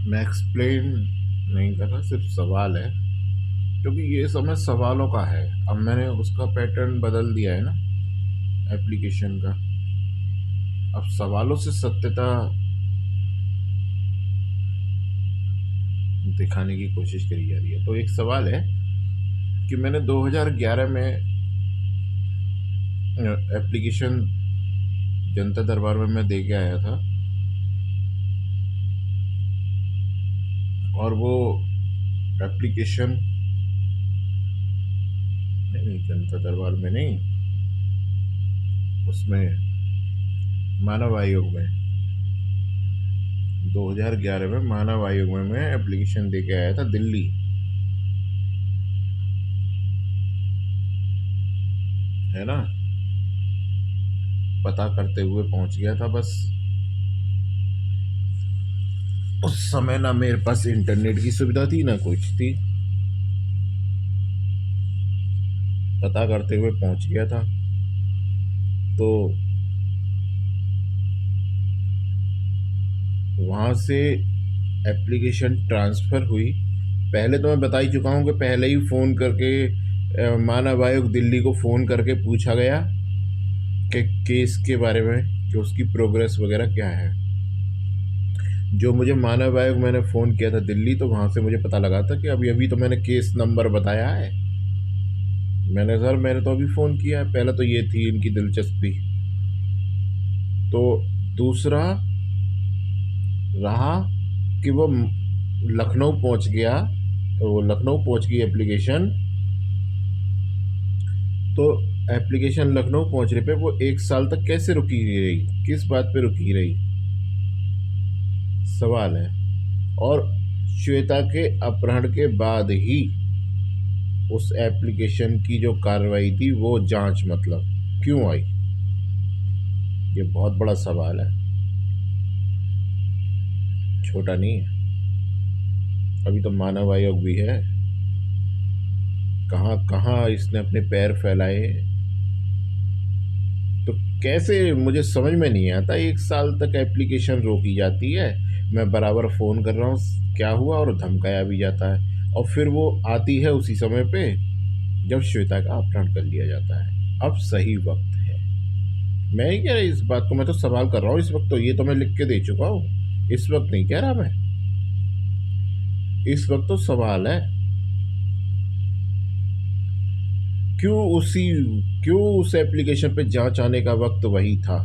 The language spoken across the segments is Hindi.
मैं एक्सप्लेन नहीं कर रहा, सिर्फ सवाल है, क्योंकि ये समय सवालों का है। अब मैंने उसका पैटर्न बदल दिया है ना, एप्लीकेशन का। अब सवालों से सत्यता दिखाने की कोशिश करी जा रही है। तो एक सवाल है कि मैंने 2011 में एप्लीकेशन जनता दरबार में मैं दे के आया था, और वो एप्लीकेशन, नहीं नहीं, जनता दरबार में नहीं, उसमें मानव आयोग में, 2011 में मानव आयोग में मैं एप्लीकेशन दे के आया था दिल्ली, है ना। पता करते हुए पहुंच गया था बस। उस समय ना मेरे पास इंटरनेट की सुविधा थी ना कुछ थी, पता करते हुए पहुंच गया था। तो वहाँ से एप्लीकेशन ट्रांसफ़र हुई। पहले तो मैं बता ही चुका हूँ कि पहले ही फ़ोन करके मानव आयोग दिल्ली को फ़ोन करके पूछा गया कि केस के बारे में, कि उसकी प्रोग्रेस वगैरह क्या है। जो मुझे मानव आयोग, मैंने फ़ोन किया था दिल्ली, तो वहाँ से मुझे पता लगा था कि अभी अभी तो मैंने केस नंबर बताया है। मैंने, सर मैंने तो अभी फ़ोन किया है। पहले तो ये थी इनकी दिलचस्पी। तो दूसरा रहा कि वो लखनऊ पहुंच गया, तो वो लखनऊ पहुंच गई एप्लीकेशन। तो एप्लीकेशन लखनऊ पहुंचने पे वो 1 साल तक कैसे रुकी रही, किस बात पे रुकी रही, सवाल है। और श्वेता के अपहरण के बाद ही उस एप्लीकेशन की जो कार्रवाई थी वो जांच मतलब क्यों आई, ये बहुत बड़ा सवाल है, छोटा नहीं है। अभी तो मानव आयोग भी है, कहाँ कहाँ इसने अपने पैर फैलाए। तो कैसे, मुझे समझ में नहीं आता, 1 साल तक एप्लीकेशन रोकी जाती है, मैं बराबर फ़ोन कर रहा हूँ क्या हुआ, और धमकाया भी जाता है, और फिर वो आती है उसी समय पे जब श्वेता का अपहरण कर लिया जाता है। अब सही वक्त है, मैं नहीं कह रहा इस बात को, मैं तो सवाल कर रहा हूँ इस वक्त, तो ये तो मैं लिख के दे चुका हूँ, इस वक्त नहीं कह रहा मैं, इस वक्त तो सवाल है। क्यों उसी, क्यों उस एप्लीकेशन पे जांच आने का वक्त वही था,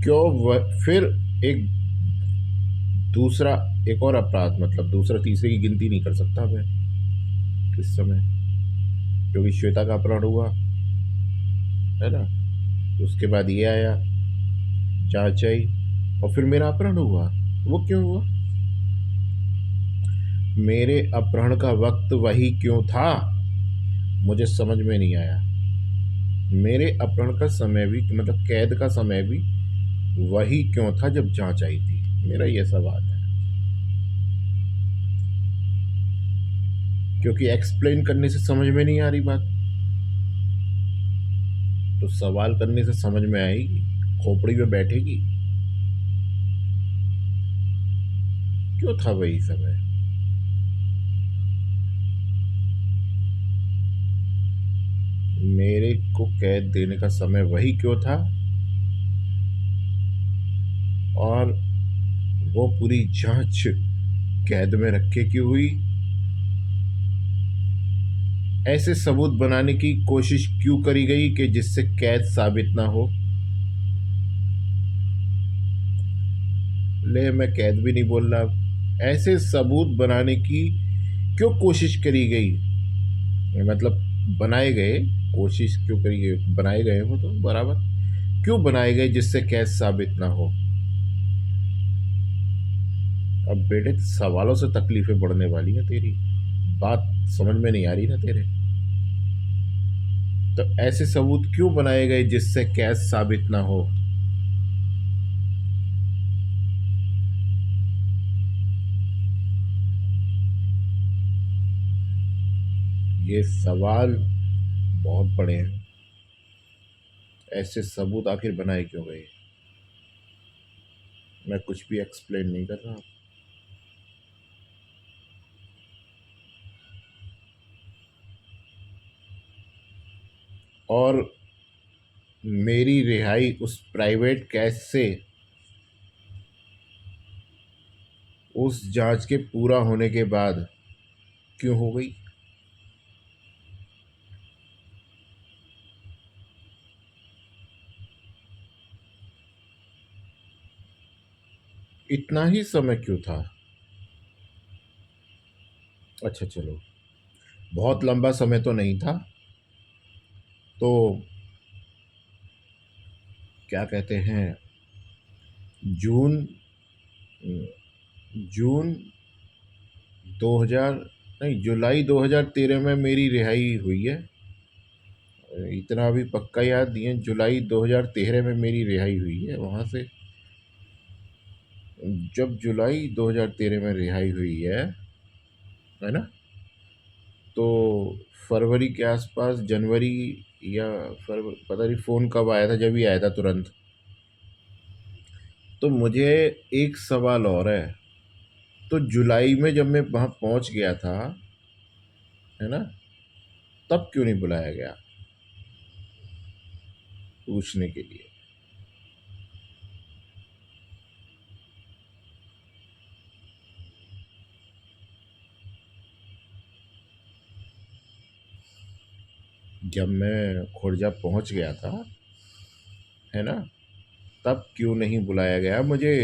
क्यों फिर एक दूसरा, एक और अपराध, मतलब दूसरा तीसरे की गिनती नहीं कर सकता मैं इस समय, क्योंकि श्वेता का अपहरण हुआ, है ना, उसके बाद ये आया, जांच आई, और फिर मेरा अपहरण हुआ। वो क्यों हुआ, मेरे अपहरण का वक्त वही क्यों था, मुझे समझ में नहीं आया। मेरे अपहरण का समय भी, मतलब कैद का समय भी वही क्यों था जब जांच आई थी, मेरा ये सवाल है। क्योंकि एक्सप्लेन करने से समझ में नहीं आ रही बात, तो सवाल करने से समझ में आएगी, खोपड़ी में बैठेगी। क्यों था वही समय, मेरे को कैद देने का समय वही क्यों था, और वो पूरी जांच कैद में रख के क्यों हुई, ऐसे सबूत बनाने की कोशिश क्यों करी गई कि जिससे कैद साबित ना हो। ले, मैं कैद भी नहीं बोल रहा, ऐसे सबूत बनाने की क्यों कोशिश करी गई, मतलब बनाए गए, कोशिश क्यों करी गई, बनाए गए वो तो बराबर, क्यों बनाए गए जिससे कैद साबित ना हो। अब बेटे सवालों से तकलीफें बढ़ने वाली है तेरी, बात समझ में नहीं आ रही ना तेरे। तो ऐसे सबूत क्यों बनाए गए जिससे कैद साबित ना हो, ये सवाल बहुत बड़े हैं। ऐसे सबूत आखिर बनाए क्यों गए, मैं कुछ भी एक्सप्लेन नहीं कर रहा। और मेरी रिहाई उस प्राइवेट केस से उस जांच के पूरा होने के बाद क्यों हो गई? इतना ही समय क्यों था? अच्छा चलो, बहुत लंबा समय तो नहीं था। तो क्या कहते हैं, जून जून 2000 नहीं, जुलाई 2013 में मेरी रिहाई हुई है। इतना अभी पक्का याद नहीं है, जुलाई 2013 में मेरी रिहाई हुई है वहाँ से। जब जुलाई 2013 में रिहाई हुई है ना, तो फरवरी के आसपास, जनवरी या फरवरी, पता नहीं फ़ोन कब आया था, जब ही आया था तुरंत। तो मुझे एक सवाल और है। तो जुलाई में जब मैं वहाँ पहुँच गया था, है ना, तब क्यों नहीं बुलाया गया पूछने के लिए? जब मैं खुर्जा पहुँच गया था, है ना, तब क्यों नहीं बुलाया गया मुझे?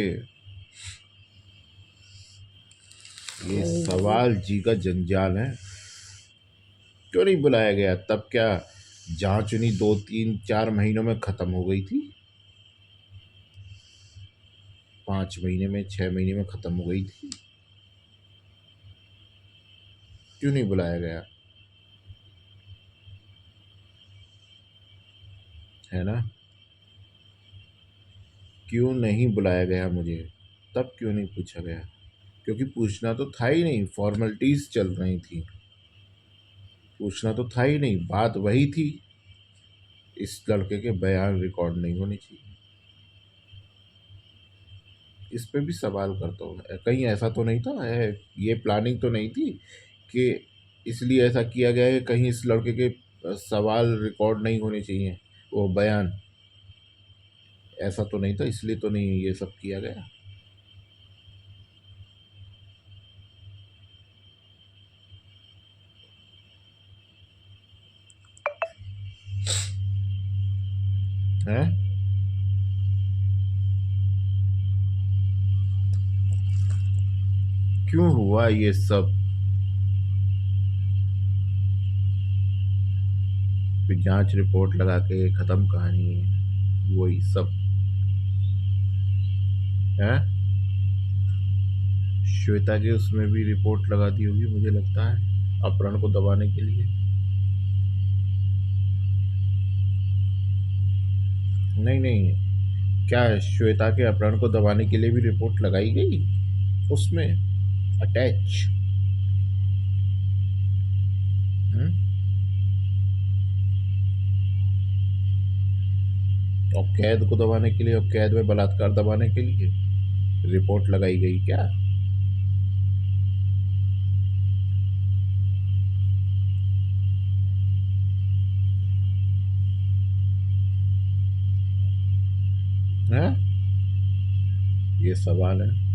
ये सवाल जी का जंजाल है। क्यों नहीं बुलाया गया तब? क्या जांच उन्हीं 2 3 4 महीनों में ख़त्म हो गई थी? 5 महीने में, 6 महीने में ख़त्म हो गई थी। क्यों नहीं बुलाया गया? है ना, क्यों नहीं बुलाया गया मुझे? तब क्यों नहीं पूछा गया? क्योंकि पूछना तो था ही नहीं, फॉर्मेलिटीज़ चल रही थी। पूछना तो था ही नहीं, बात वही थी, इस लड़के के बयान रिकॉर्ड नहीं होने चाहिए। इस पे भी सवाल करता हूँ, कहीं ऐसा तो नहीं था, ये प्लानिंग तो नहीं थी कि इसलिए ऐसा किया गया है कि कहीं इस लड़के के सवाल रिकॉर्ड नहीं होने चाहिए, वो बयान? ऐसा तो नहीं था, इसलिए तो नहीं ये सब किया गया। है, क्यों हुआ ये सब? फिर जांच रिपोर्ट लगा के ख़त्म कहानी, वही सब है। श्वेता के उसमें भी रिपोर्ट लगा दी होगी मुझे लगता है, अपहरण को दबाने के लिए। नहीं नहीं, क्या श्वेता के अपहरण को दबाने के लिए भी रिपोर्ट लगाई गई उसमें, अटैच? और कैद को दबाने के लिए, और कैद में बलात्कार दबाने के लिए रिपोर्ट लगाई गई क्या? है, ये सवाल है।